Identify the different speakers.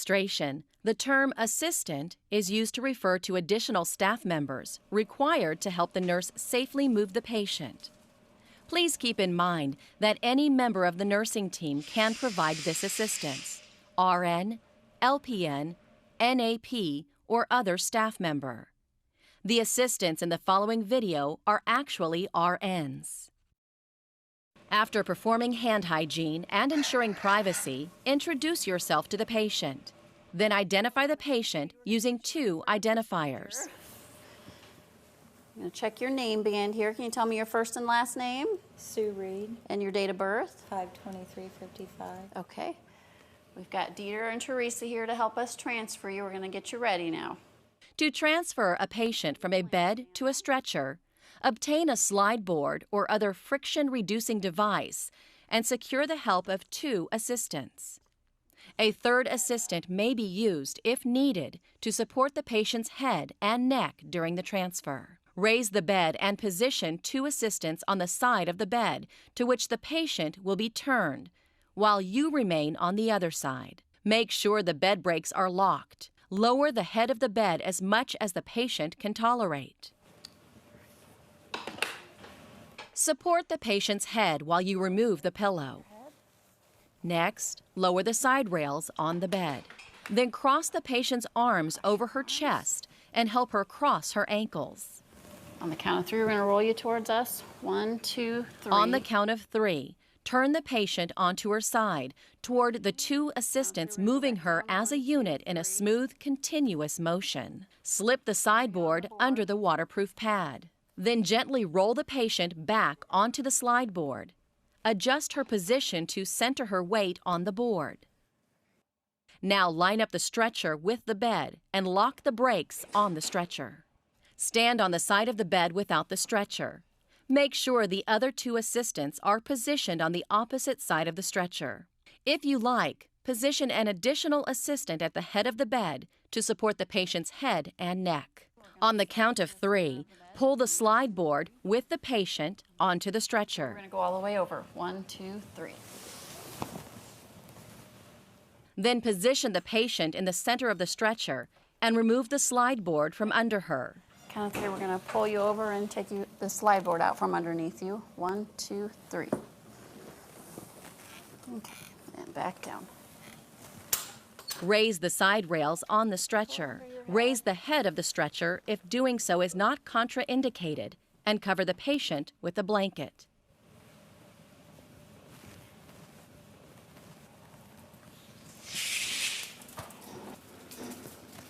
Speaker 1: demonstration, the term assistant is used to refer to additional staff members required to help the nurse safely move the patient. Please keep in mind that any member of the nursing team can provide this assistance: RN, LPN, NAP, or other staff member. The assistants in the following video are actually RNs. After performing hand hygiene and ensuring privacy, introduce yourself to the patient. Then identify the patient using 2 identifiers.
Speaker 2: I'm going to check your name band here. Can you tell me your first and last name?
Speaker 3: Sue Reed.
Speaker 2: And your date of birth?
Speaker 3: 5/23/55.
Speaker 2: Okay. We've got Dieter and Teresa here to help us transfer you. We're going to get you ready now.
Speaker 1: To transfer a patient from a bed to a stretcher, obtain a slide board or other friction-reducing device and secure the help of 2 assistants. A 3rd assistant may be used, if needed, to support the patient's head and neck during the transfer. Raise the bed and position 2 assistants on the side of the bed to which the patient will be turned, while you remain on the other side. Make sure the bed breaks are locked. Lower the head of the bed as much as the patient can tolerate. Support the patient's head while you remove the pillow. Next, lower the side rails on the bed. Then cross the patient's arms over her chest and help her cross her ankles.
Speaker 2: On the count of 3, we're going to roll you towards us. 1, 2, 3.
Speaker 1: On the count of 3, turn the patient onto her side toward the 2 assistants, moving her as a unit in a smooth, continuous motion. Slip the sideboard under the waterproof pad. Then gently roll the patient back onto the slide board. Adjust her position to center her weight on the board. Now line up the stretcher with the bed and lock the brakes on the stretcher. Stand on the side of the bed without the stretcher. Make sure the other 2 assistants are positioned on the opposite side of the stretcher. If you like, position an additional assistant at the head of the bed to support the patient's head and neck. On the count of 3, pull the slide board with the patient onto the stretcher.
Speaker 2: We're going to go all the way over. 1, 2, 3.
Speaker 1: Then position the patient in the center of the stretcher and remove the slide board from under her.
Speaker 2: Count of 3, we're going to pull you over and take the slide board out from underneath you. 1, 2, 3. Okay, and back down.
Speaker 1: Raise the side rails on the stretcher. Raise the head of the stretcher if doing so is not contraindicated, and cover the patient with a blanket.